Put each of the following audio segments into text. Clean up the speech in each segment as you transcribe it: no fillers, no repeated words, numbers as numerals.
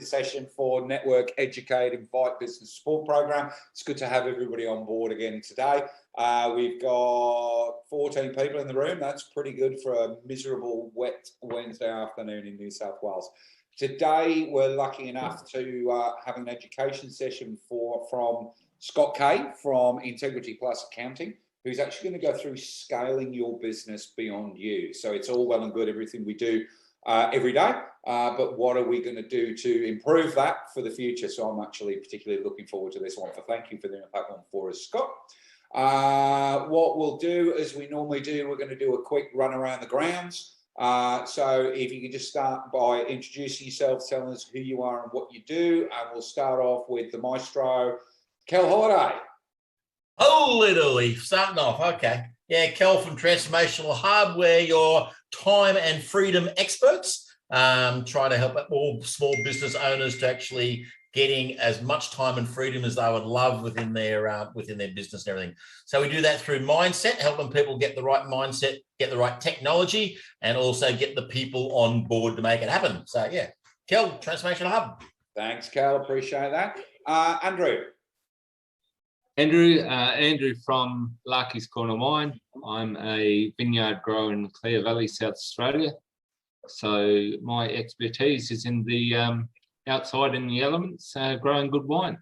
the session for Network Educate Invite Business Support Program. It's good to have everybody on board again today. We've got 14 people in the room. That's pretty good for a miserable, wet Wednesday afternoon in New South Wales. Today, we're lucky enough to have an education session from Scott Kay from Integrity Plus Accounting, who's actually going to go through scaling your business beyond you. So it's all well and good, everything we do every day, but what are we going to do to improve that for the future? So I'm actually particularly looking forward to this one. So thank you for doing that one for us, Scott. What we'll do, as we normally do, we're going to do a quick run around the grounds. So if you can just start by introducing yourself, telling us who you are and what you do, and we'll start off with the maestro, Kel Holiday. Holy dooly, starting off, okay. Yeah, Kel from Transformational Hub, we're your time and freedom experts. Try to help all small business owners to actually getting as much time and freedom as they would love within their business and everything. So we do that through mindset, helping people get the right mindset, get the right technology, and also get the people on board to make it happen. So yeah, Kel, Transformational Hub. Thanks, Kel. Appreciate that. Andrew. Andrew from Larky's Corner Wine. I'm a vineyard grower in Clear Valley, South Australia. So my expertise is in the outside in the elements, growing good wine.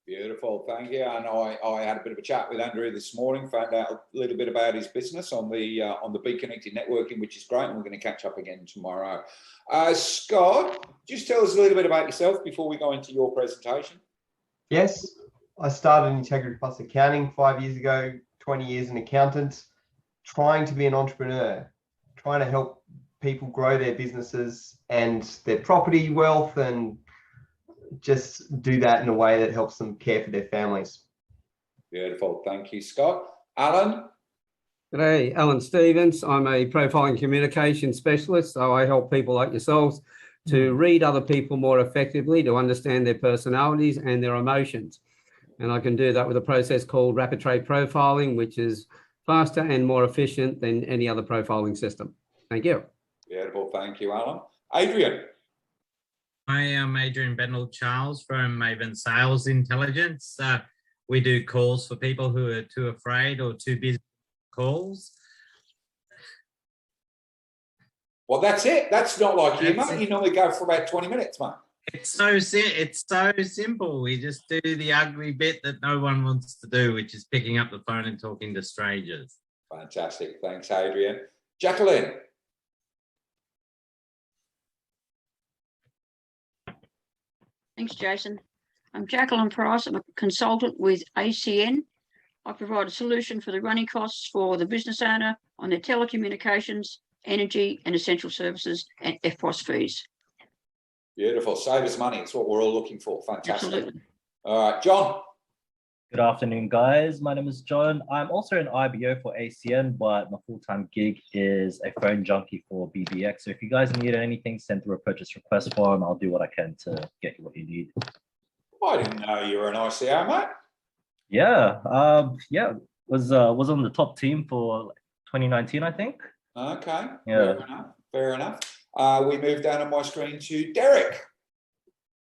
Beautiful, thank you. And I had a bit of a chat with Andrew this morning, found out a little bit about his business on the Be Connected networking, which is great, and we're going to catch up again tomorrow. Scott, just tell us a little bit about yourself before we go into your presentation. Yes, I started Integrity Plus Accounting 5 years ago, 20 years an accountant, trying to be an entrepreneur, trying to help people grow their businesses and their property wealth, and just do that in a way that helps them care for their families. Beautiful. Thank you, Scott. Alan? G'day, Alan Stevens. I'm a profiling communication specialist, so I help people like yourselves to read other people more effectively, to understand their personalities and their emotions. And I can do that with a process called rapid trait profiling, which is faster and more efficient than any other profiling system. Thank you. Beautiful. Thank you, Alan. Adrian? I am Adrian Bendel-Charles from Maven Sales Intelligence. We do calls for people who are too afraid or too busy calls. Well, that's it. That's not like you, mate. You normally go for about 20 minutes, mate. It's so simple. We just do the ugly bit that no one wants to do, which is picking up the phone and talking to strangers. Fantastic. Thanks, Adrian. Jacqueline? Thanks, Jason. I'm Jacqueline Price. I'm a consultant with ACN. I provide a solution for the running costs for the business owner on their telecommunications, energy and essential services and FPOS fees. Beautiful. Save us money. It's what we're all looking for. Fantastic. Absolutely. All right, John. Good afternoon, guys. My name is John. I'm also an IBO for ACN, but my full-time gig is a phone junkie for BBX. So if you guys need anything, send through a purchase request form. I'll do what I can to get you what you need. I didn't know you were an ICO, mate. Yeah. Was on the top team for 2019, I think. Okay. Yeah. Fair enough. We move down on my screen to Derek.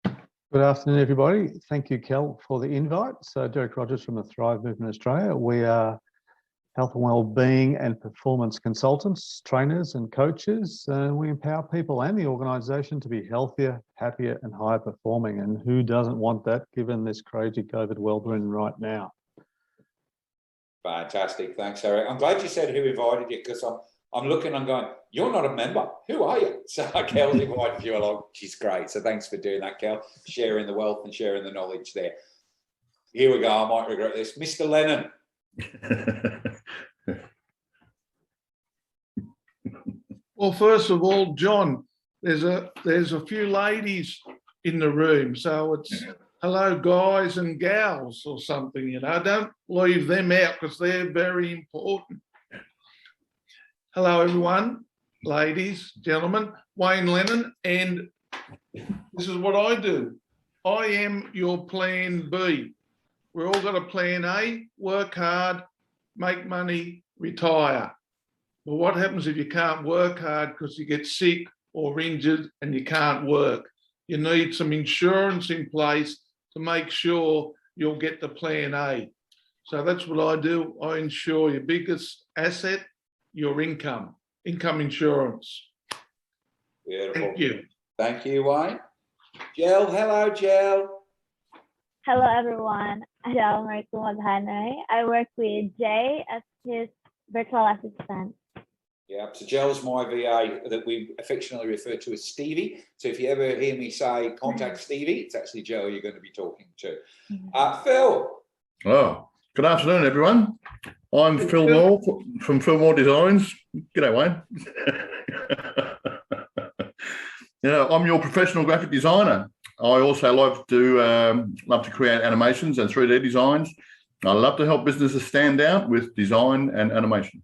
Good afternoon, everybody. Thank you, Kel, for the invite. So Derek Rogers from the Thrive Movement Australia. We are health and wellbeing and performance consultants, trainers and coaches. We empower people and the organisation to be healthier, happier and higher performing. And who doesn't want that given this crazy COVID world we're in right now? Fantastic. Thanks, Eric. I'm glad you said who invited you, because I'm looking and going, you're not a member. Who are you? So Kel's invited you along. She's great. So thanks for doing that, Kel. Sharing the wealth and sharing the knowledge there. Here we go. I might regret this. Mr. Lennon. Well, first of all, John, there's a few ladies in the room. So it's hello, guys and gals or something, you know. Don't leave them out because they're very important. Hello, everyone, ladies, gentlemen, Wayne Lennon, and this is what I do. I am your plan B. We're all got a plan A, work hard, make money, retire. Well, what happens if you can't work hard because you get sick or injured and you can't work? you need some insurance in place to make sure you'll get the plan A. So that's what I do. I insure your biggest asset, your income insurance. Beautiful. Thank you. Thank you, Wayne. Jill, hello, Jill. Hello, everyone. Assalamualaikum warahmatullahi. I work with Jay as his virtual assistant. Yeah, so Jill's my VA that we affectionately refer to as Stevie. So if you ever hear me say contact Stevie, it's actually Jill you're going to be talking to. Phil. Oh, good afternoon, everyone. I'm Phil Moore from Phil Moore Designs. G'day, Wayne. I'm your professional graphic designer. I also love to create animations and 3D designs. I love to help businesses stand out with design and animation.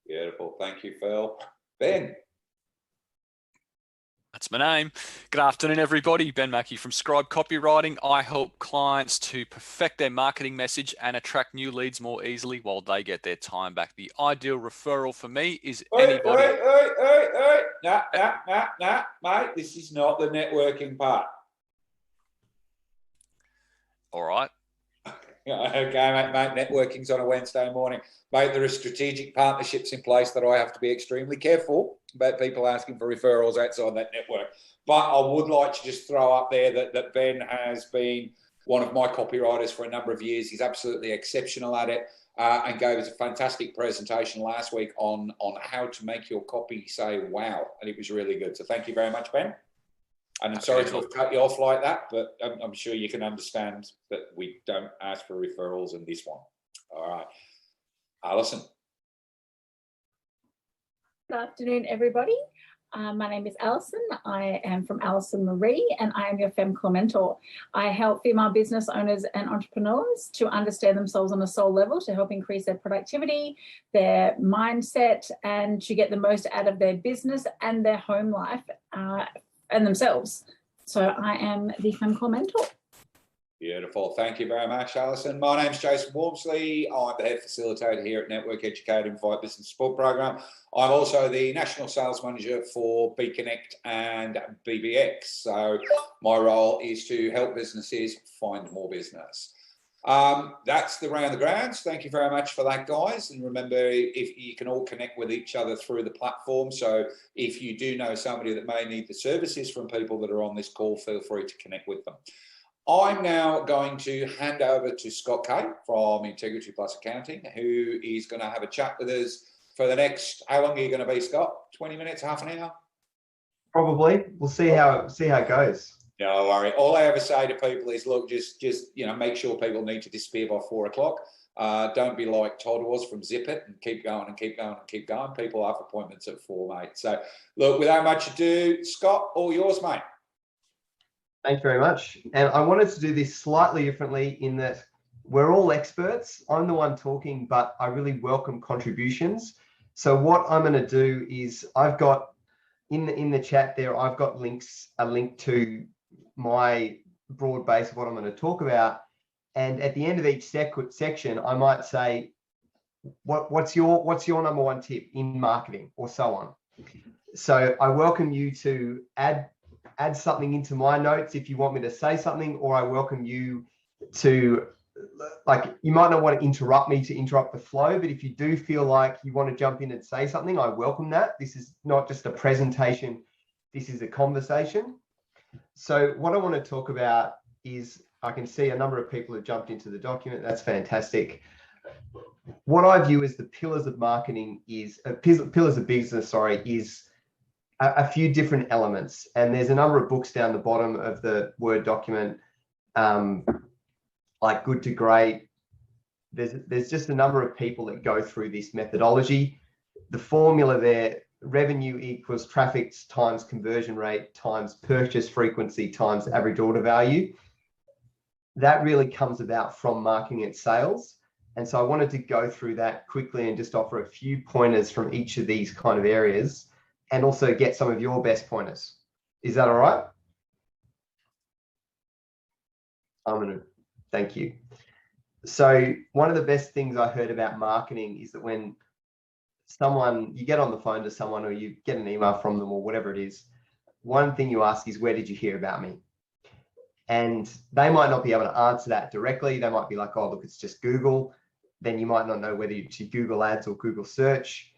Beautiful. Thank you, Phil. Ben. That's my name. Good afternoon, everybody. Ben Mackey from Scribe Copywriting. I help clients to perfect their marketing message and attract new leads more easily while they get their time back. The ideal referral for me is anybody. Nah, mate. This is not the networking part. All right. Okay, mate. Networking's on a Wednesday morning. Mate, there are strategic partnerships in place that I have to be extremely careful about people asking for referrals outside that network. But I would like to just throw up there that Ben has been one of my copywriters for a number of years. He's absolutely exceptional at it and gave us a fantastic presentation last week on how to make your copy say wow. And it was really good. So thank you very much, Ben. And I'm sorry to have cut you off like that, but I'm sure you can understand that we don't ask for referrals in this one. All right. Alison. Good afternoon, everybody. My name is Alison. I am from Alison Marie, and I am your FemCore mentor. I help female business owners and entrepreneurs to understand themselves on a soul level to help increase their productivity, their mindset, and to get the most out of their business and their home life and themselves. So I am the FemCore mentor. Beautiful. Thank you very much, Alison. My name's Jason Wormsley. I'm the head facilitator here at Network Educating Fight Business Support Program. I'm also the National Sales Manager for BConnect and BBX. So my role is to help businesses find more business. That's the round of the grounds. Thank you very much for that, guys. And remember, if you can all connect with each other through the platform. So if you do know somebody that may need the services from people that are on this call, feel free to connect with them. I'm now going to hand over to Scott Kay from Integrity Plus Accounting, who is going to have a chat with us for the next, how long are you going to be, Scott? 20 minutes, half an hour? Probably. We'll see how it goes. No worry. All I ever say to people is, look, just make sure people need to disappear by 4 o'clock. Don't be like Todd was from Zip It and keep going and keep going and keep going. People have appointments at 4, mate. So, look, without much ado, Scott, all yours, mate. Thanks very much. And I wanted to do this slightly differently in that we're all experts. I'm the one talking, but I really welcome contributions. So what I'm going to do is I've got in the chat there, I've got a link to my broad base of what I'm going to talk about. And at the end of each section, I might say, what's your number one tip in marketing or so on. So I welcome you to add something into my notes if you want me to say something, or I welcome you to, you might not want to interrupt me to interrupt the flow, but if you do feel like you want to jump in and say something, I welcome that. This is not just a presentation, this is a conversation. So what I want to talk about is, I can see a number of people have jumped into the document. That's fantastic. What I view as the pillars of marketing is, pillars of business, is a few different elements. And there's a number of books down the bottom of the Word document, like Good to Great. There's just a number of people that go through this methodology. The formula there, revenue equals traffic times conversion rate times purchase frequency times average order value. That really comes about from marketing and sales. And so I wanted to go through that quickly and just offer a few pointers from each of these kind of areas, and also get some of your best pointers. Is that all right? Thank you. So one of the best things I heard about marketing is that when you get on the phone to someone or you get an email from them or whatever it is, one thing you ask is, where did you hear about me? And they might not be able to answer that directly. They might be like, oh, look, it's just Google. Then you might not know whether it's Google Ads or Google Search.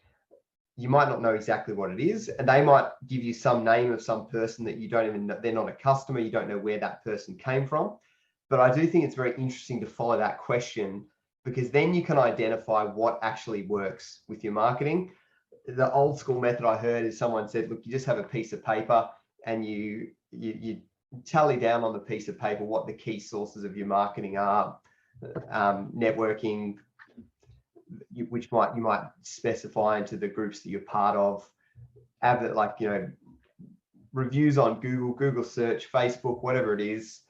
You might not know exactly what it is. And they might give you some name of some person that you don't even know. They're not a customer. You don't know where that person came from. But I do think it's very interesting to follow that question, because then you can identify what actually works with your marketing. The old school method I heard is someone said, look, you just have a piece of paper and you tally down on the piece of paper what the key sources of your marketing are, networking, which you might specify into the groups that you're part of, have it like, reviews on Google Search, Facebook, whatever it is.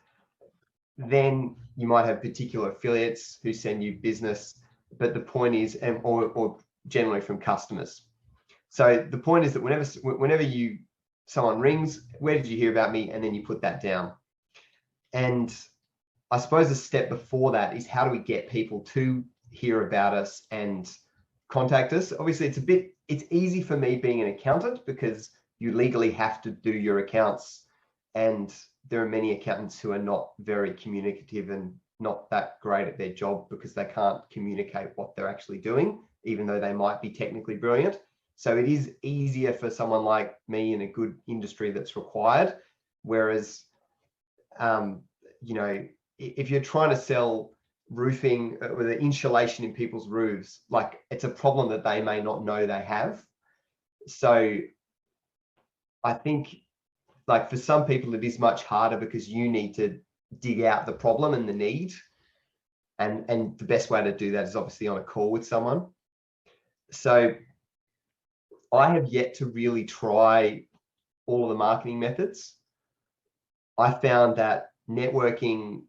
Then you might have particular affiliates who send you business, but the point is, or generally from customers. So the point is that whenever someone rings, where did you hear about me? And then you put that down. And I suppose a step before that is, how do we get people to hear about us and contact us? Obviously, it's easy for me being an accountant, because you legally have to do your accounts, and there are many accountants who are not very communicative and not that great at their job because they can't communicate what they're actually doing, even though they might be technically brilliant. So it is easier for someone like me in a good industry that's required. Whereas, if you're trying to sell roofing with the insulation in people's roofs, like, it's a problem that they may not know they have. So I think, like, for some people it is much harder, because you need to dig out the problem and the need. And the best way to do that is obviously on a call with someone. So I have yet to really try all of the marketing methods. I found that networking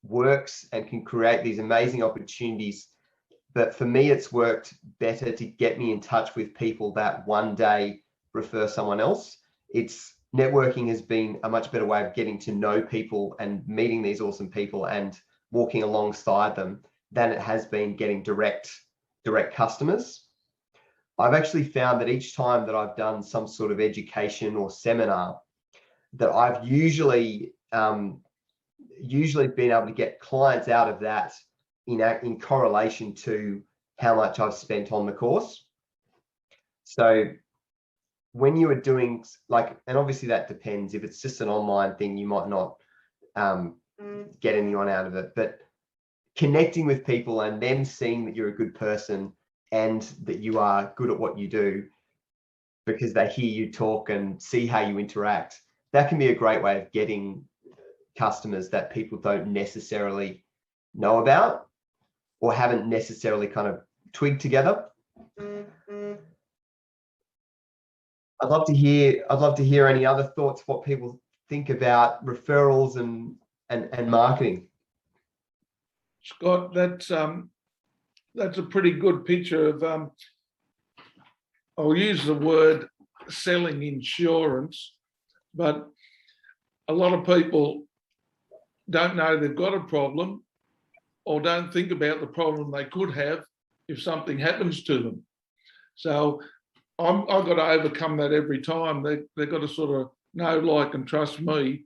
works and can create these amazing opportunities. But for me, it's worked better to get me in touch with people that one day refer someone else. Networking has been a much better way of getting to know people and meeting these awesome people and walking alongside them than it has been getting direct customers. I've actually found that each time that I've done some sort of education or seminar, that I've usually been able to get clients out of that in correlation to how much I've spent on the course. So when you are doing, like, and obviously that depends. If it's just an online thing, you might not get anyone out of it, but connecting with people and them seeing that you're a good person and that you are good at what you do, because they hear you talk and see how you interact, that can be a great way of getting customers that people don't necessarily know about or haven't necessarily kind of twigged together. I'd love to hear any other thoughts, what people think about referrals and marketing. Scott, that's a pretty good picture of, I'll use the word selling insurance, but a lot of people don't know they've got a problem or don't think about the problem they could have if something happens to them. So I've got to overcome that every time. They've got to sort of know, like, and trust me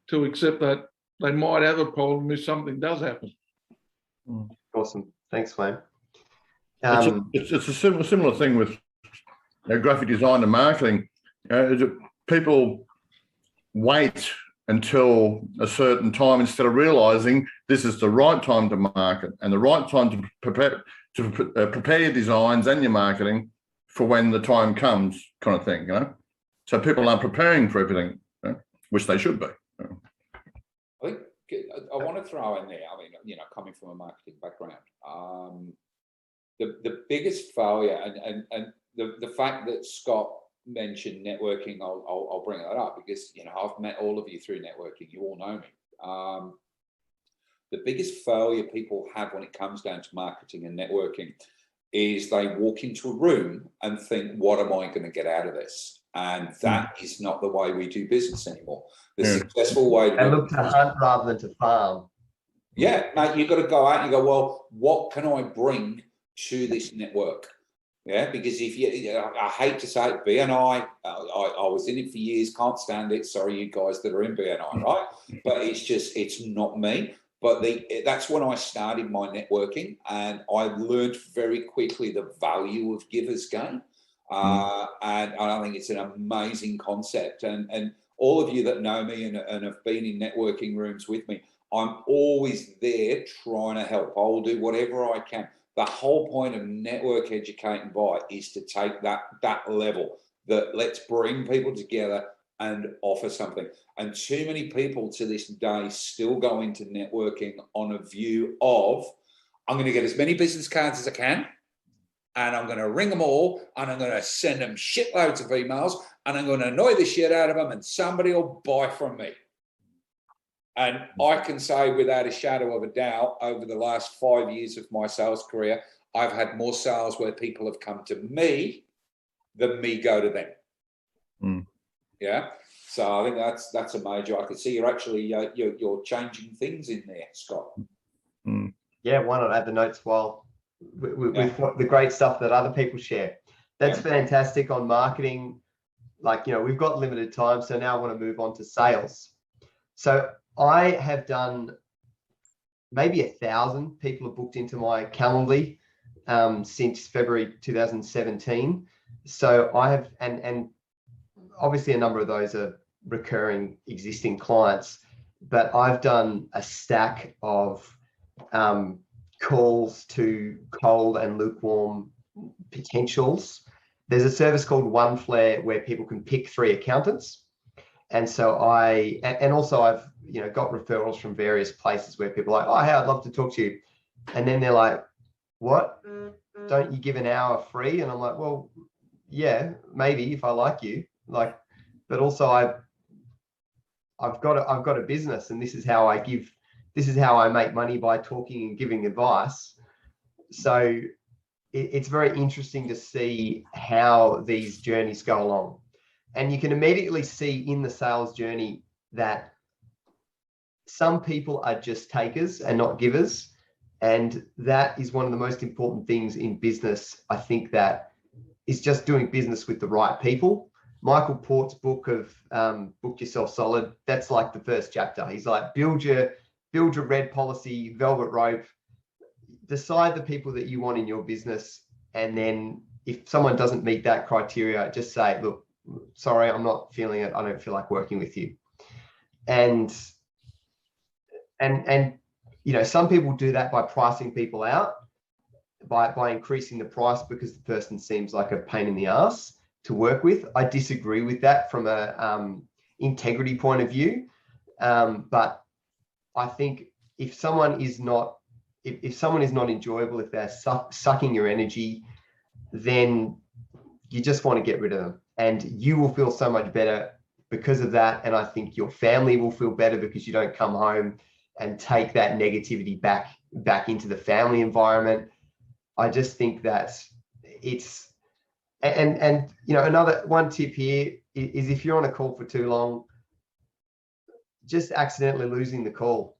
to accept that they might have a problem if something does happen. Awesome. Thanks, Wayne. It's a similar thing with graphic design and marketing. People wait until a certain time instead of realizing this is the right time to market and the right time to prepare your designs and your marketing for when the time comes, kind of thing, So people aren't preparing for everything, which they should be. I think I want to throw in there, coming from a marketing background, the biggest failure and the fact that Scott mentioned networking, I'll bring that up because, I've met all of you through networking. You all know me. The biggest failure people have when it comes down to marketing and networking is they walk into a room and think, what am I going to get out of this? And that is not the way we do business anymore. The successful way to look to hunt rather than to farm. Yeah, mate, you've got to go out and go, well, what can I bring to this network? Yeah, because if I hate to say it, BNI, I was in it for years, can't stand it. Sorry, you guys that are in BNI, right? But it's not me. But that's when I started my networking, and I learned very quickly the value of givers gain. And I think it's an amazing concept. And all of you that know me and have been in networking rooms with me, I'm always there trying to help. I'll do whatever I can. The whole point of network, educate, and buy is to take that level, that let's bring people together and offer something. And too many people to this day still go into networking on a view of, I'm going to get as many business cards as I can, and I'm going to ring them all, and I'm going to send them shitloads of emails, and I'm going to annoy the shit out of them, and somebody will buy from me. And I can say without a shadow of a doubt, over the last 5 years of my sales career, I've had more sales where people have come to me than me go to them. Yeah. So I think that's a major. I can see you're actually you're changing things in there, Scott. Yeah, why not add the notes while with the great stuff that other people share? That's fantastic on marketing. Like, we've got limited time, so now I want to move on to sales. So I have done maybe 1,000 people have booked into my Calendly since February 2017. So I have, and obviously a number of those are recurring existing clients, but I've done a stack of calls to cold and lukewarm potentials. There's a service called One Flare where people can pick 3 accountants. And so I've got referrals from various places where people are like, oh, hey, I'd love to talk to you. And then they're like, what? Don't you give an hour free? And I'm like, well, yeah, maybe if I like you, but also I've got a business, and this is how I make money, by talking and giving advice. So it's very interesting to see how these journeys go along. And you can immediately see in the sales journey that some people are just takers and not givers. And that is one of the most important things in business, I think, that is just doing business with the right people. Michael Port's book of Book Yourself Solid, that's like the first chapter. He's like, build your red policy, velvet rope, decide the people that you want in your business. And then if someone doesn't meet that criteria, just say, look, sorry, I'm not feeling it. I don't feel like working with you. And some people do that by pricing people out, by increasing the price because the person seems like a pain in the ass to work with. I disagree with that from a integrity point of view. But I think if someone is not enjoyable, if they're sucking your energy, then you just want to get rid of them. And you will feel so much better because of that. And I think your family will feel better because you don't come home and take that negativity back into the family environment. I just think that it's, and another one tip here is if you're on a call for too long, just accidentally losing the call,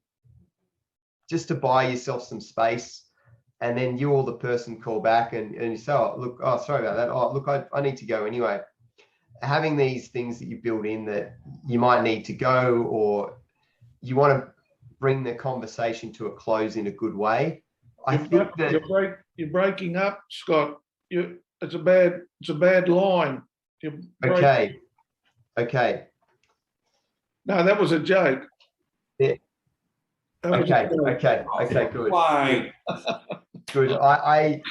just to buy yourself some space. And then you or the person call back and you say, oh, look, oh, sorry about that. Oh, look, I need to go anyway. Having these things that you build in that you might need to go, or you want to bring the conversation to a close in a good way. I think that you're breaking up, Scott. It's a bad line. Okay. No, that was a joke. Yeah. Okay, good. Why? Good. I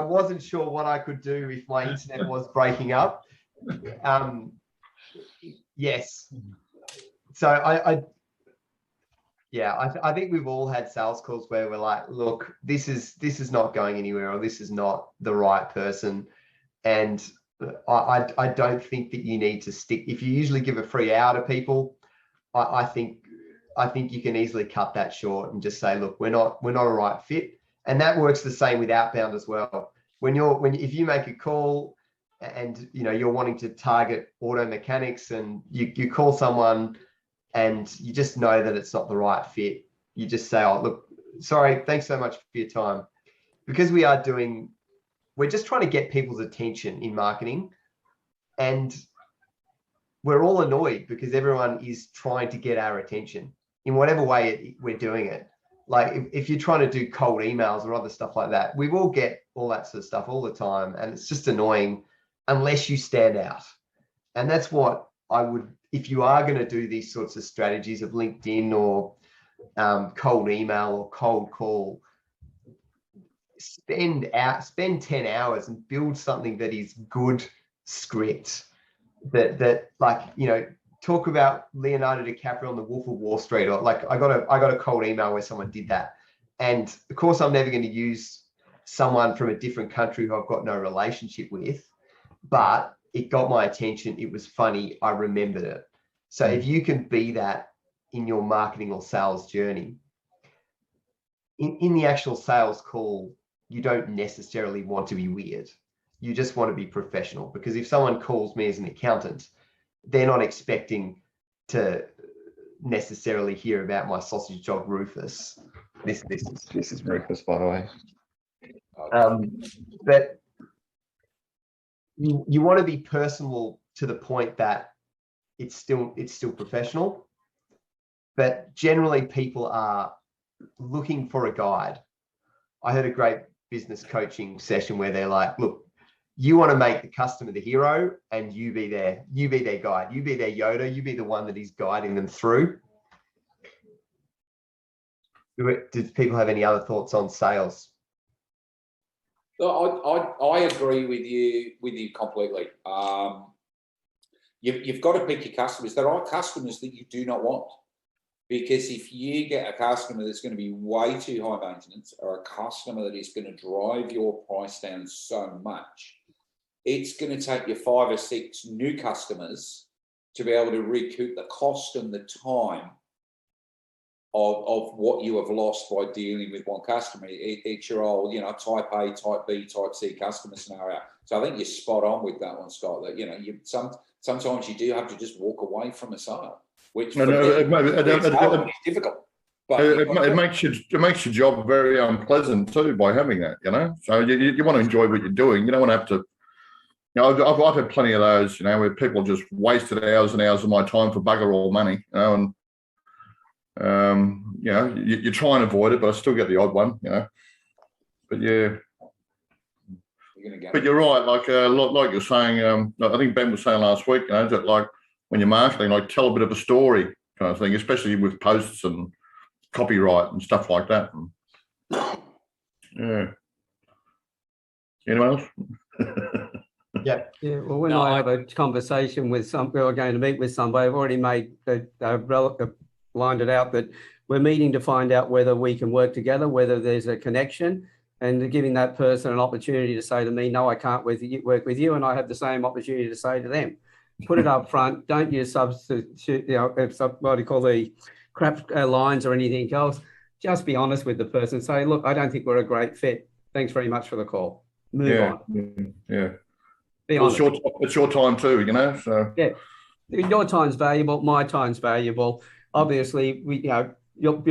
wasn't sure what I could do if my internet was breaking up. Yes. So I think we've all had sales calls where we're like, look, this is not going anywhere, or this is not the right person. And I don't think that you need to stick. If you usually give a free hour to people, I think you can easily cut that short and just say, look, we're not a right fit. And that works the same with outbound as well. If you make a call and you're wanting to target auto mechanics, and you call someone and you just know that it's not the right fit, you just say, oh, look, sorry, thanks so much for your time. Because we're we're just trying to get people's attention in marketing, and we're all annoyed because everyone is trying to get our attention in whatever way we're doing it. Like if you're trying to do cold emails or other stuff like that, we will get all that sort of stuff all the time, and it's just annoying unless you stand out. And that's what I would, if you are going to do these sorts of strategies of LinkedIn or cold email or cold call, spend 10 hours and build something that is good script that like, you know, talk about Leonardo DiCaprio on The Wolf of Wall Street, or like I got a cold email where someone did that. And of course I'm never going to use someone from a different country who I've got no relationship with, but it got my attention. It was funny. I remembered it. So if you can be that in your marketing or sales journey, in the actual sales call, you don't necessarily want to be weird. You just want to be professional, because if someone calls me as an accountant, they're not expecting to necessarily hear about my sausage dog Rufus. This is Rufus, by the way. But you want to be personal to the point that it's still professional. But generally, people are looking for a guide. I heard a great business coaching session where they're like, look, you want to make the customer the hero, and you be their guide, you be their Yoda, you be the one that is guiding them through. Did people have any other thoughts on sales? I agree with you completely. You've got to pick your customers. There are customers that you do not want, because if you get a customer that's going to be way too high maintenance, or a customer that is going to drive your price down so much, it's going to take you 5 or 6 new customers to be able to recoup the cost and the time of what you have lost by dealing with one customer. It's your old, type A, type B, type C customer scenario. So I think you're spot on with that one, Scott. That sometimes you do have to just walk away from a sale, which it's difficult. But it makes your job very unpleasant too by having that, So you want to enjoy what you're doing. You don't want to have to. I've had plenty of those, where people just wasted hours and hours of my time for bugger all money, and you try and avoid it, but I still get the odd one, But yeah, but you're right. Like you're saying, I think Ben was saying last week, that like when you're marketing, like tell a bit of a story kind of thing, especially with posts and copyright and stuff like that. Yeah. Anyone else? Yeah. Well, when I have a conversation with somebody, or going to meet with somebody, I've already lined it out that we're meeting to find out whether we can work together, whether there's a connection, and giving that person an opportunity to say to me, no, I can't work with you, and I have the same opportunity to say to them. Put it up front. Don't use substitute, what do you call the crap lines or anything else. Just be honest with the person. Say, look, I don't think we're a great fit. Thanks very much for the call. Move on. Yeah. Well, it's your time too, So yeah, your time's valuable. My time's valuable. Obviously, you're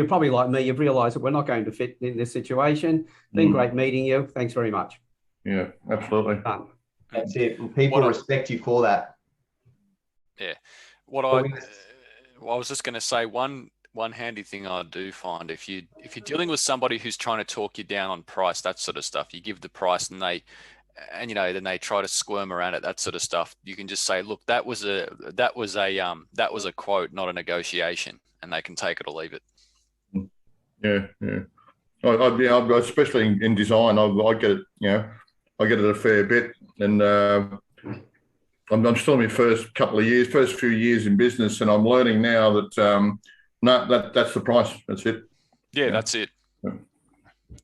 probably like me. You've realised that we're not going to fit in this situation. Been great meeting you. Thanks very much. Yeah, absolutely. Done. That's it. And people respect you for that. Yeah. I was just going to say one handy thing I do find, if you're dealing with somebody who's trying to talk you down on price, that sort of stuff, you give the price and then they try to squirm around it, that sort of stuff. You can just say, look, that was a quote, not a negotiation, and they can take it or leave it. Yeah. I especially in design, I get it. I get it a fair bit, and I'm still in my first few years in business, and I'm learning now that that's the price. That's it. Yeah, that's it. Yeah.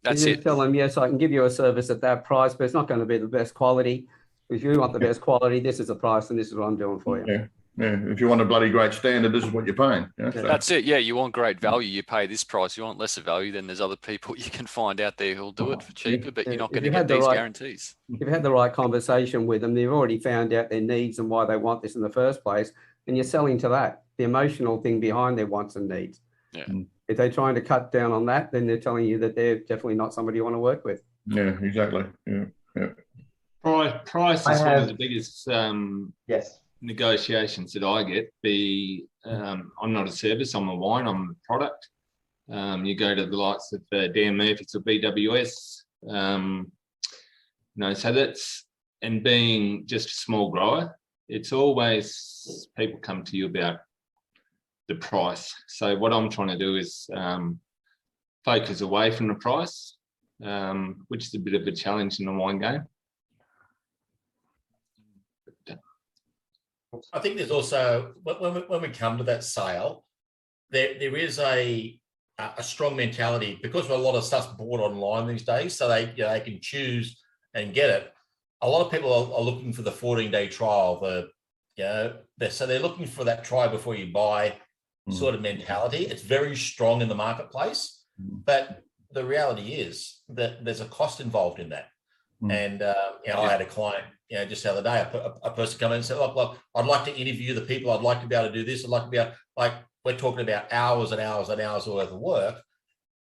That's it. Tell them, yes, I can give you a service at that price, but it's not going to be the best quality. If you want the best quality, this is the price, and this is what I'm doing for you. Yeah. If you want a bloody great standard, this is what you're paying. So. That's it. Yeah, you want great value, you pay this price. You want lesser value, then there's other people you can find out there who'll do it for cheaper, but you're not going to get these guarantees. If you've had the right conversation with them, they've already found out their needs and why they want this in the first place, and you're selling to that, the emotional thing behind their wants and needs. Yeah. If they're trying to cut down on that, then they're telling you that they're definitely not somebody you want to work with. Yeah, exactly. Yeah. Price is one of the biggest yes negotiations that I get. I'm not a service, I'm a wine, I'm a product. You go to the likes of Dan Murphy's or BWS, so that's, and being just a small grower, it's always people come to you about the price. So what I'm trying to do is focus away from the price, which is a bit of a challenge in the wine game. I think there's also, when we come to that sale, there is a strong mentality, because a lot of stuff's bought online these days, so they can choose and get it. A lot of people are looking for the 14-day trial. So they're looking for that try before you buy sort of mentality. It's very strong in the marketplace, but the reality is that there's a cost involved in that. And I had a client, just the other day, a person come in and said, look, I'd like to interview the people. I'd like to be able to do this. I'd like to be able, like, we're talking about hours and hours and hours worth of work.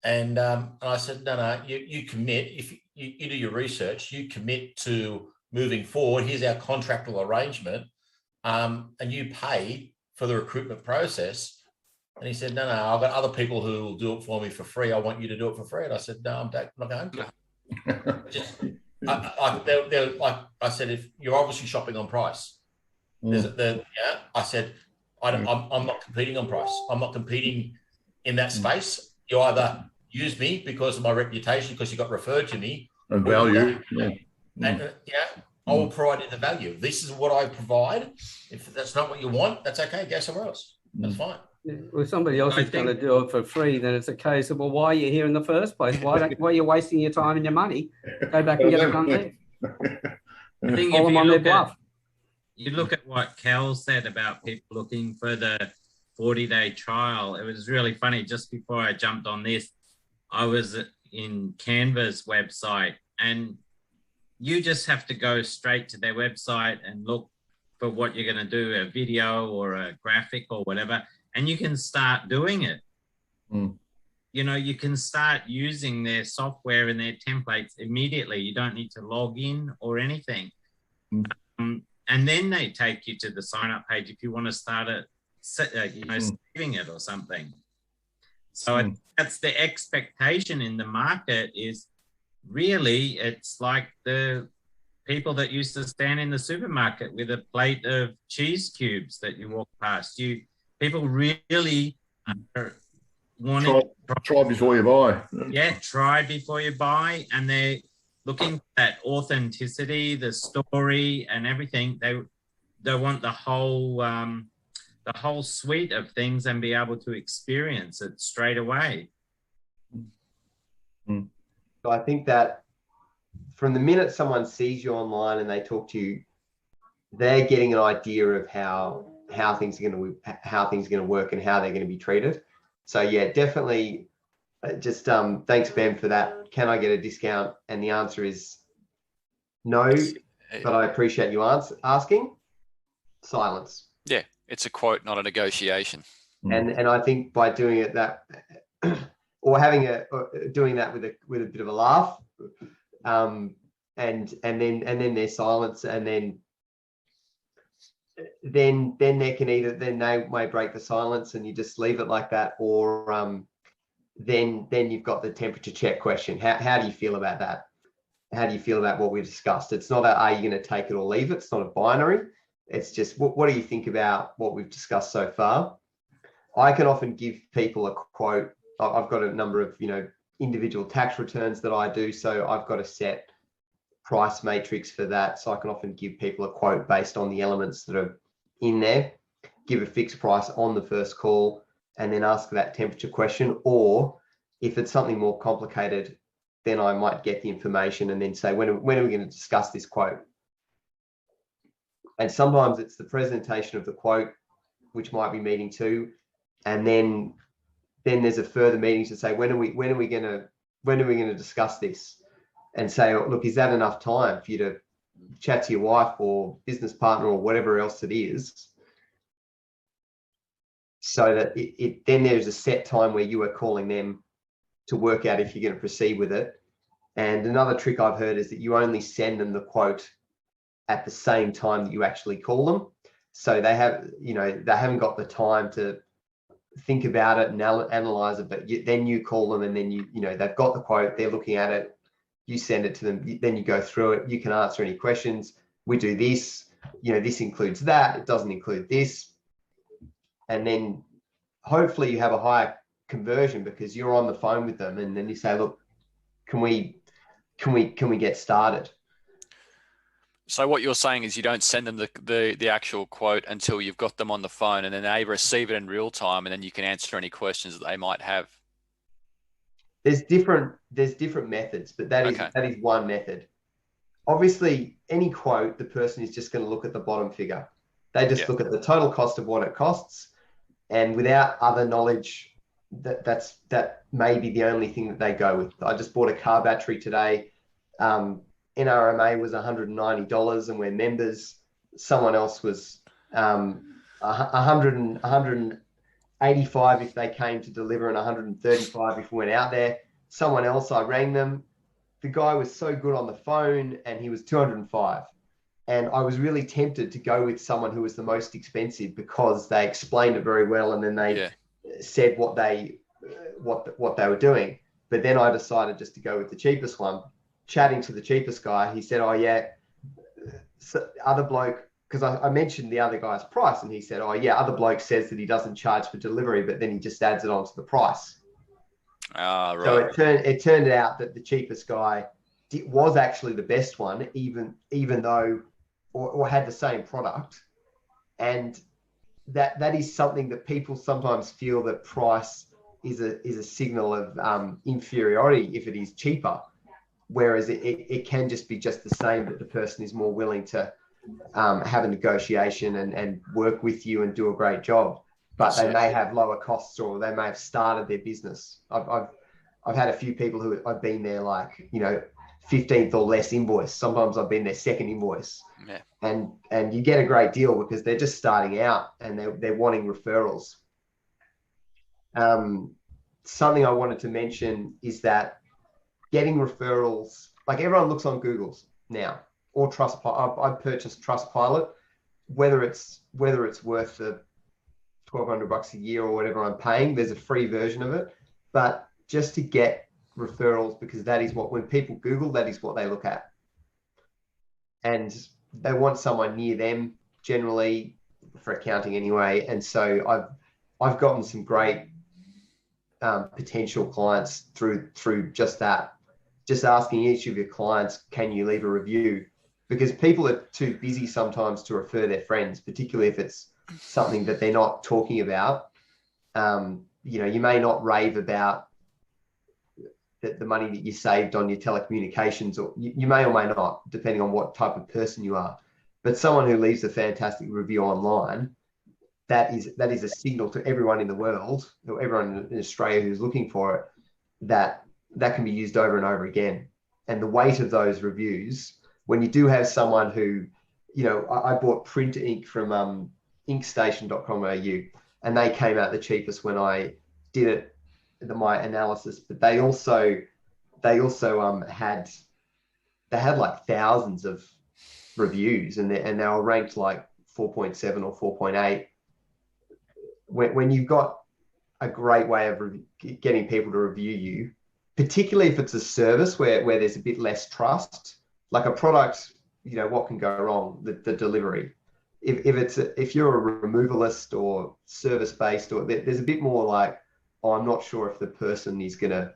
And I said, no, you commit. If you do your research, you commit to moving forward. Here's our contractual arrangement, and you pay for the recruitment process. And he said, no, I've got other people who will do it for me for free. I want you to do it for free. And I said, no, I'm not going to. Just, I said, if you're obviously shopping on price, I said, I'm not competing on price. I'm not competing in that space. You either use me because of my reputation, because you got referred to me, and value. I will provide you the value. This is what I provide. If that's not what you want, that's okay. Go somewhere else. That's fine. Well, if somebody else is going to do it for free, then it's a case of, well, why are you here in the first place? Why are you wasting your time and your money? Go back and get it done there. I think if you look at what Cal said about people looking for the 40-day trial, it was really funny. Just before I jumped on this, I was in Canva's website, and you just have to go straight to their website and look for what you're going to do, a video or a graphic or whatever, and you can start doing it. You can start using their software and their templates immediately. You don't need to log in or anything. And then they take you to the sign-up page if you want to start it, saving it or something. So I think that's the expectation in the market. Is really, it's like the people that used to stand in the supermarket with a plate of cheese cubes that you walk past. People really are wanting try before you buy. Yeah, try before you buy, and they're looking for that authenticity, the story, and everything. They want the whole suite of things and be able to experience it straight away. So I think that from the minute someone sees you online and they talk to you, they're getting an idea of how things are going to work and how they're going to be treated. So yeah, definitely. Just thanks, Ben, for that. Can I get a discount? And the answer is no, but I appreciate you asking. Silence. Yeah, it's a quote, not a negotiation. And I think by doing it that, or doing that with a bit of a laugh, and then there's silence, and then there can either, then they may break the silence and you just leave it like that, or then you've got the temperature check question. How do you feel about that? How do you feel about what we discussed? It's not are you going to take it or leave it? It's not a binary. It's just, what do you think about what we've discussed so far? I can often give people a quote. I've got a number of, individual tax returns that I do. So I've got a set price matrix for that. So I can often give people a quote based on the elements that are in there, give a fixed price on the first call, and then ask that temperature question. Or if it's something more complicated, then I might get the information and then say, when are we going to discuss this quote? And sometimes it's the presentation of the quote, which might be meeting 2. And then there's a further meeting to say, when are we going to discuss this? And say, oh, look, is that enough time for you to chat to your wife or business partner or whatever else it is? So that then there's a set time where you are calling them to work out if you're going to proceed with it. And another trick I've heard is that you only send them the quote at the same time that you actually call them. So they haven't got the time to think about it and analyze it, but then you call them, and then they've got the quote, they're looking at it, you send it to them, then you go through it, you can answer any questions. We do this, this includes that, it doesn't include this. And then hopefully you have a higher conversion because you're on the phone with them, and then you say, look, can we get started? So what you're saying is you don't send them the actual quote until you've got them on the phone, and then they receive it in real time, and then you can answer any questions that they might have. There's different methods, but that is one method. Obviously, any quote, the person is just going to look at the bottom figure. They just look at the total cost of what it costs, and without other knowledge, that may be the only thing that they go with. I just bought a car battery today. NRMA was $190, and we're members. Someone else was $185 if they came to deliver, and $135 if we went out there. Someone else, I rang them. The guy was so good on the phone, and he was $205. And I was really tempted to go with someone who was the most expensive because they explained it very well, and then they said what they were doing. But then I decided just to go with the cheapest one. Chatting to the cheapest guy, he said, "Oh yeah, so other bloke," because I mentioned the other guy's price, and he said, "Oh yeah, other bloke says that he doesn't charge for delivery, but then he just adds it onto the price." Ah, right. So it turned out that the cheapest guy was actually the best one, even though, or had the same product, and that is something that people sometimes feel that price is a signal of inferiority if it is cheaper. Whereas it can just be just the same, but the person is more willing to have a negotiation and work with you and do a great job. But they may have lower costs, or they may have started their business. I've had a few people who I've been there 15th or less invoice. Sometimes I've been their second invoice. Yeah. And you get a great deal because they're just starting out and they're wanting referrals. Something I wanted to mention is that getting referrals, like everyone looks on Google's now, or Trustpilot. I've purchased Trustpilot, whether it's worth the $1,200 a year or whatever I'm paying. There's a free version of it, but just to get referrals, because that is when people Google, that is what they look at, and they want someone near them generally for accounting anyway. And so I've gotten some great potential clients through just that. Just asking each of your clients, can you leave a review? Because people are too busy sometimes to refer their friends, particularly if it's something that they're not talking about. You may not rave about the money that you saved on your telecommunications, or you may or may not, depending on what type of person you are. But someone who leaves a fantastic review online, that is a signal to everyone in the world, or everyone in Australia who's looking for it, that can be used over and over again. And the weight of those reviews, when you do have someone who, I bought printer ink from inkstation.com.au, and they came out the cheapest when I did my analysis. But they also had like thousands of reviews, and they were ranked like 4.7 or 4.8. When you've got a great way of getting people to review you, particularly if it's a service where there's a bit less trust, like a product, what can go wrong? The delivery. If you're a removalist or service-based, or there's a bit more like, oh, I'm not sure if the person is going to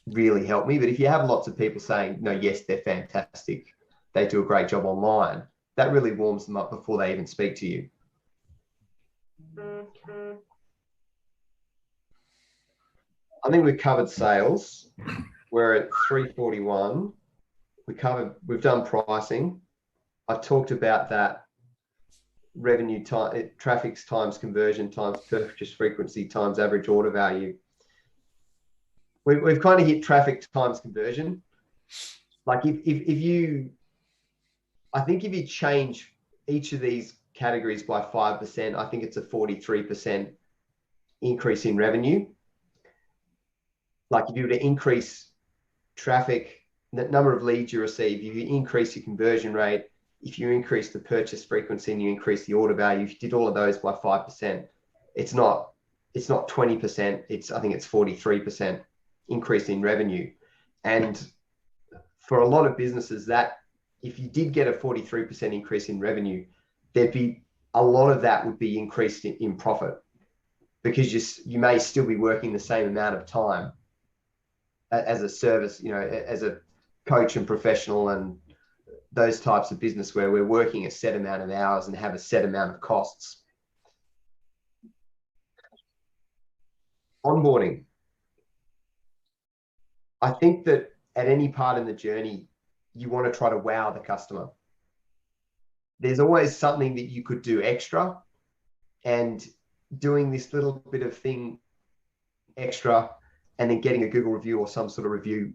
really help me. But if you have lots of people saying, no, yes, they're fantastic, they do a great job online, that really warms them up before they even speak to you. I think we've covered sales. We're at 341. We've done pricing. I talked about that revenue time, traffic times conversion times purchase frequency times average order value. We've kind of hit traffic times conversion. Like if you change each of these categories by 5%, I think it's a 43% increase in revenue. Like if you were to increase traffic, the number of leads you receive, if you increase your conversion rate, if you increase the purchase frequency and you increase the order value, if you did all of those by 5%, it's not 20%, I think it's 43% increase in revenue. And for a lot of businesses, that if you did get a 43% increase in revenue, there'd be a lot of that would be increased in profit, because you may still be working the same amount of time as a service, as a coach and professional and those types of business where we're working a set amount of hours and have a set amount of costs. Onboarding. I think that at any part in the journey, you want to try to wow the customer. There's always something that you could do extra, and doing this little bit of thing extra and then getting a Google review or some sort of review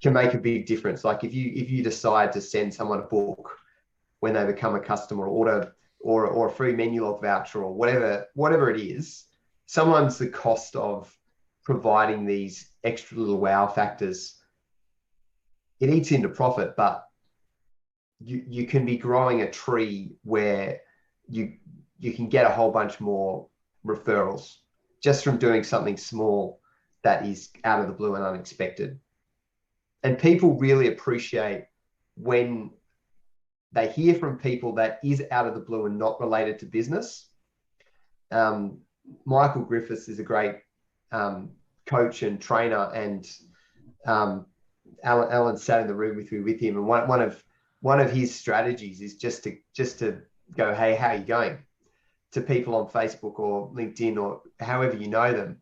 can make a big difference. Like if you decide to send someone a book when they become a customer, or a free menu log voucher or whatever it is, sometimes the cost of providing these extra little wow factors, it eats into profit, but you can be growing a tree where you can get a whole bunch more referrals just from doing something small that is out of the blue and unexpected. And people really appreciate when they hear from people that is out of the blue and not related to business. Michael Griffiths is a great coach and trainer, and Alan sat in the room with him, and one of his strategies is just to go, hey, how are you going, to people on Facebook or LinkedIn or however you know them.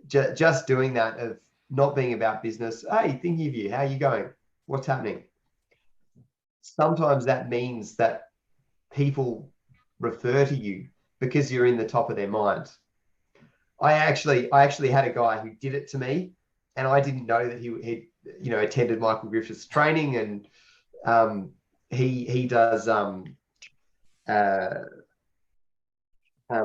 Just doing that, of not being about business. Hey, thinking of you, how are you going? What's happening? Sometimes that means that people refer to you because you're in the top of their mind. I actually had a guy who did it to me, and I didn't know that he attended Michael Griffiths training, and he does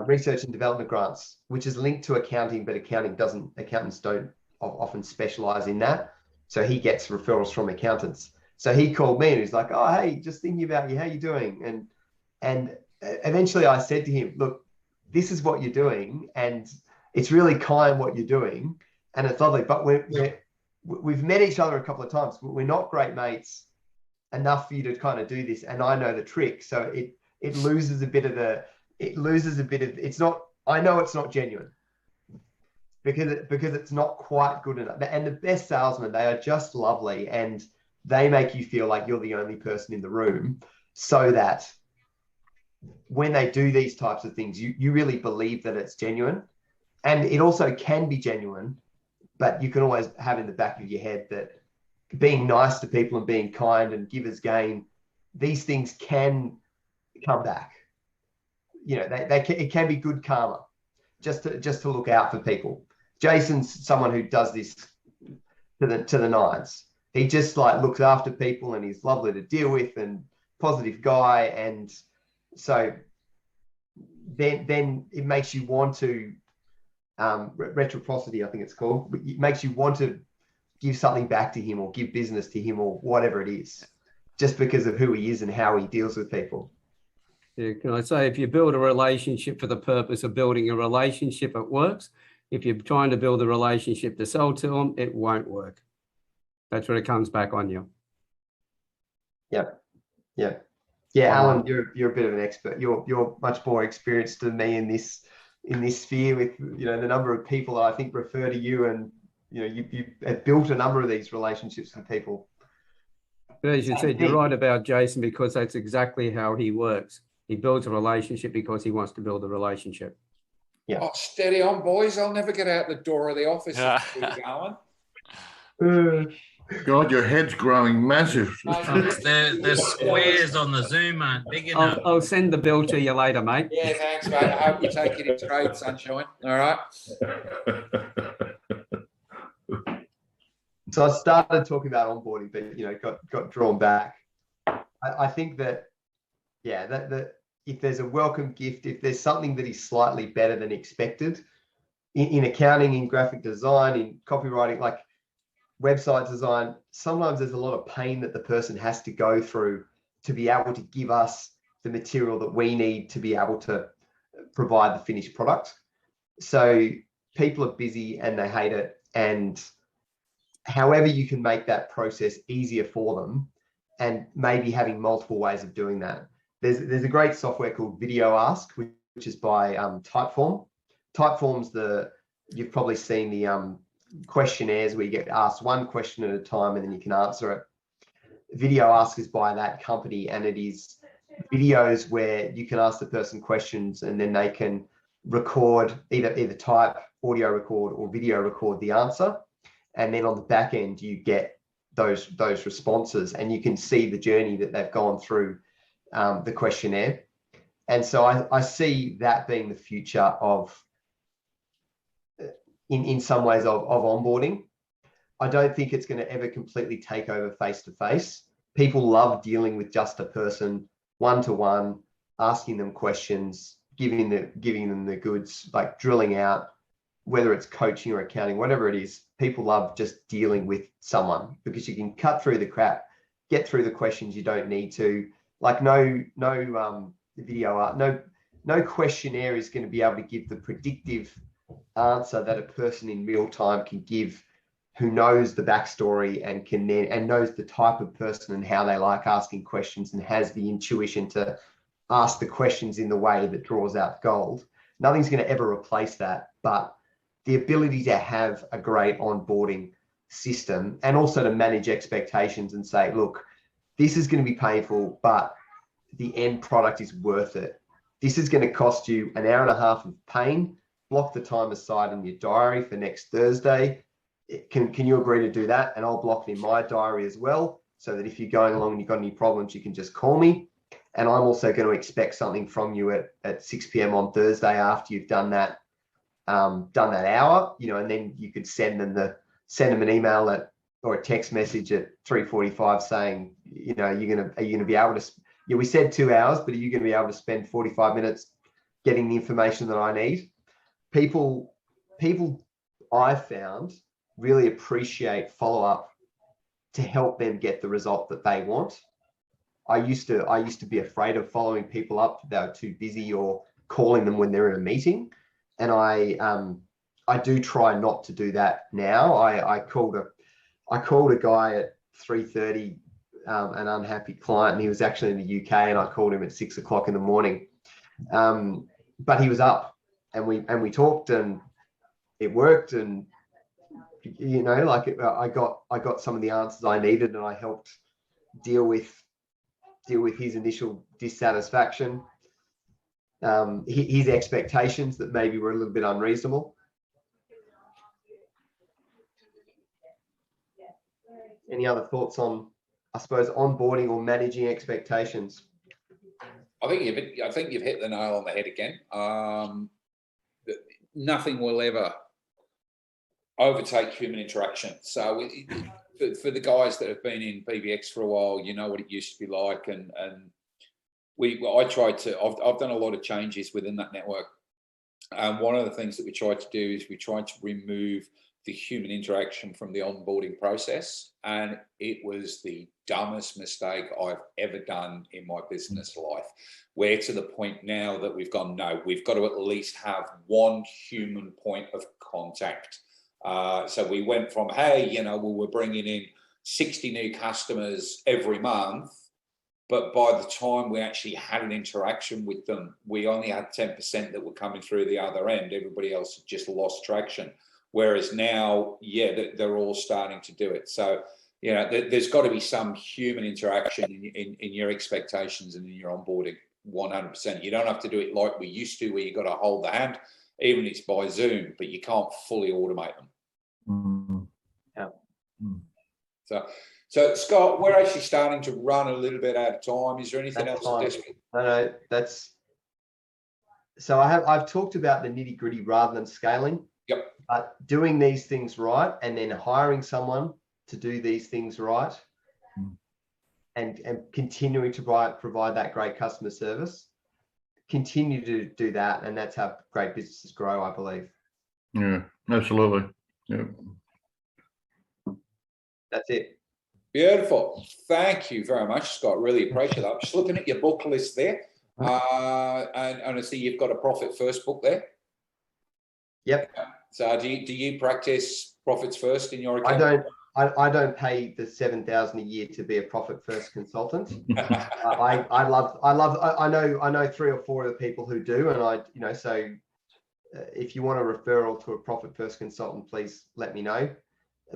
research and development grants, which is linked to accounting, but accountants don't often specialize in that. So he gets referrals from accountants. So he called me and he's like, oh, hey, just thinking about you, how you doing? And eventually I said to him, look, this is what you're doing, and it's really kind what you're doing, and it's lovely, but we've met each other a couple of times, but we're not great mates enough for you to kind of do this, and I know the trick. So it loses a bit of it's not, I know it's not genuine because it's not quite good enough. And the best salesmen, they are just lovely, and they make you feel like you're the only person in the room, so that when they do these types of things, you really believe that it's genuine. And it also can be genuine, but you can always have in the back of your head that being nice to people and being kind and givers gain, these things can come back. It can be good karma, just to look out for people. Jason's someone who does this to the nines. He just looks after people, and he's lovely to deal with and positive guy. And so then it makes you want to, reciprocity, I think it's called. It makes you want to give something back to him or give business to him or whatever it is, just because of who he is and how he deals with people. Yeah, can I say, if you build a relationship for the purpose of building a relationship, it works. If you're trying to build a relationship to sell to them, it won't work. That's where it comes back on you. Yeah, Alan, you're a bit of an expert. You're much more experienced than me in this sphere, with the number of people that I think refer to you, and you have built a number of these relationships with people. But as you said, you're right about Jason, because that's exactly how he works. He builds a relationship because he wants to build a relationship. Yeah. Oh, steady on, boys. I'll never get out the door of the office and keep going. God, your head's growing massive. The squares on the Zoom aren't big enough. I'll send the bill to you later, mate. Yeah, thanks, mate. I hope you take it in trade, sunshine. All right. So I started talking about onboarding, but got drawn back. I think that if there's a welcome gift, if there's something that is slightly better than expected in accounting, in graphic design, in copywriting, like website design, sometimes there's a lot of pain that the person has to go through to be able to give us the material that we need to be able to provide the finished product. So people are busy and they hate it. And however you can make that process easier for them, and maybe having multiple ways of doing that. There's a great software called Video Ask, which is by Typeform. Typeform's you've probably seen the questionnaires where you get asked one question at a time and then you can answer it. Video Ask is by that company, and it is videos where you can ask the person questions and then they can record, either type, audio record or video record the answer. And then on the back end, you get those responses and you can see the journey that they've gone through the questionnaire. And so I see that being the future of, in some ways, of onboarding. I don't think it's going to ever completely take over face-to-face. People love dealing with just a person, one-to-one, asking them questions, giving them the goods, like drilling out, whether it's coaching or accounting, whatever it is. People love just dealing with someone because you can cut through the crap, get through the questions you don't need to. Like no video art, no questionnaire is going to be able to give the predictive answer that a person in real time can give, who knows the backstory and knows the type of person and how they like asking questions and has the intuition to ask the questions in the way that draws out gold. Nothing's going to ever replace that, but the ability to have a great onboarding system and also to manage expectations and say, look, this is going to be painful, but the end product is worth it. This is going to cost you an hour and a half of pain. Block the time aside in your diary for next Thursday. Can you agree to do that? And I'll block it in my diary as well, so that if you're going along and you've got any problems, you can just call me. And I'm also going to expect something from you at 6 p.m. on Thursday after you've done that hour, and then you could send them an email or a text message at 3:45 saying, are you going to be able to, we said 2 hours, but are you going to be able to spend 45 minutes getting the information that I need? People I've found really appreciate follow-up to help them get the result that they want. I used to be afraid of following people up. They were too busy or calling them when they're in a meeting. And I do try not to do that now. I called a guy at 3:30, an unhappy client, and he was actually in the UK, and I called him at 6 o'clock in the morning. But he was up, and we talked, and it worked, and I got some of the answers I needed, and I helped deal with his initial dissatisfaction, his expectations that maybe were a little bit unreasonable. Any other thoughts on, I suppose, onboarding or managing expectations? I think you've hit the nail on the head again. Nothing will ever overtake human interaction. So for the guys that have been in BBX for a while, you know what it used to be like, and I've done a lot of changes within that network. And one of the things that we tried to do is we tried to remove the human interaction from the onboarding process. And it was the dumbest mistake I've ever done in my business life. We're to the point now that we've gone, no, we've got to at least have one human point of contact. So we went from, hey, we're bringing in 60 new customers every month, but by the time we actually had an interaction with them, we only had 10% that were coming through the other end. Everybody else had just lost traction. Whereas now, they're all starting to do it. So, there's got to be some human interaction in your expectations and in your onboarding, 100%. You don't have to do it like we used to, where you got to hold the hand, even if it's by Zoom, but you can't fully automate them. Mm-hmm. Yeah. Mm. So Scott, we're actually starting to run a little bit out of time. Is there anything else? No, that's. So I've talked about the nitty gritty rather than scaling. Yep. But doing these things right, and then hiring someone to do these things right, and continuing to provide that great customer service, continue to do that, and that's how great businesses grow, I believe. Yeah, absolutely. Yeah. That's it. Beautiful. Thank you very much, Scott. Really appreciate that. I'm just looking at your book list there. And I see you've got a Profit First book there. Yep. So do you practice profits first in your account? I don't pay the $7,000 a year to be a Profit First consultant. I know 3 or 4 of the people who do, and so if you want a referral to a Profit First consultant, please let me know.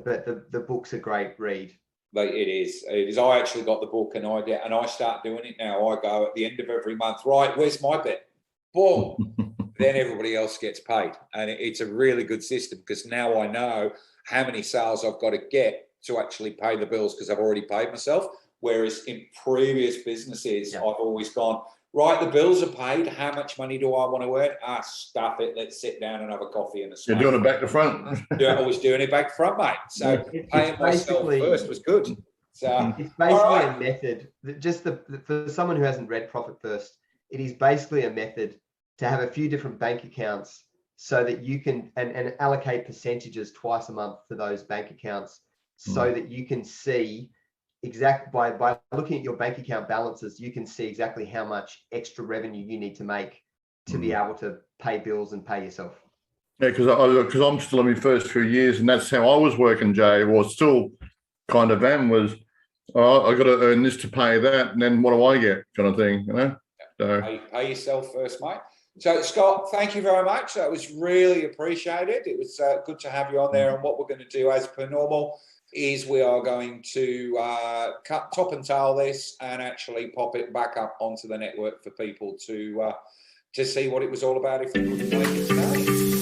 But the book's a great read. It is. I actually got the book, and I start doing it now. I go at the end of every month. Right, where's my bit? Boom. Then everybody else gets paid, and it's a really good system because now I know how many sales I've got to get to actually pay the bills because I've already paid myself. Whereas in previous businesses, I've always gone, right, the bills are paid. How much money do I want to earn? Stuff it. Let's sit down and have a coffee and a smoke. You're doing it back to front. I was doing it back to front, mate. So paying myself first was good. So it's basically a method. For someone who hasn't read Profit First, it is basically a method to have a few different bank accounts so that you can and allocate percentages twice a month to those bank accounts so that you can see by looking at your bank account balances, you can see exactly how much extra revenue you need to make to be able to pay bills and pay yourself. Yeah, because I'm still in my first few years, and that's how I was working, Jay. Was still kind of was, I got to earn this to pay that, and then what do I get, kind of thing, So pay yourself first, mate. So Scott, thank you very much. That was really appreciated. It was good to have you on there. And what we're going to do, as per normal, is we are going to cut top and tail this and actually pop it back up onto the network for people to see what it was all about if they couldn't make it today.